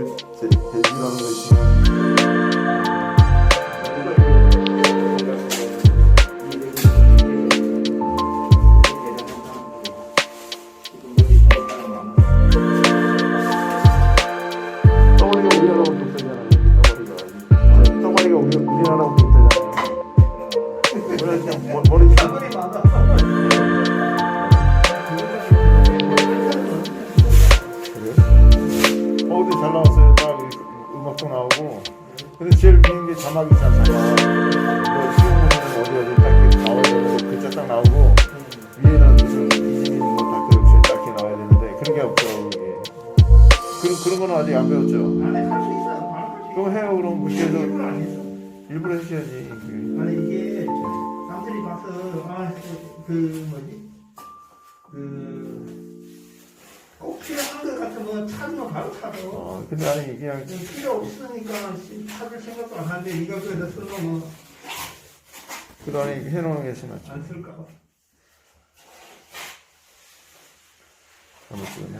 돼지라는 것이 떠머리가 우리나라보다 높대잖아요. 머리 많아. 근데 잘 나왔어요. 딱 음악도 나오고. 근데 제일 웃긴 게 자막이잖아. 뭐 시험문은 어디 딱 이렇게 나와야 되는데 글자 딱 나오고 위에는 무슨 이진이 뭐 닥터 딱 이렇게 나와야 되는데 그런 게 없더라고 이게. 그런 거는 아직 안 배웠죠. 아니 할 수 있어. 그럼 해요. 그럼 무시해서 일부러 안 했어. 일부러 해줘야지. 아니 이게 남들이 봐서 그 뭐지 꼭 필요한 것 같으면 찾으면 바로 찾아. 근데 아니 그냥 필요 없으니까 찾을 생각도 안 하는데 이거 그래서 쓰면 그러니 해놓은 게 심하죠. 안 쓸까 봐. 잘못 쓰네.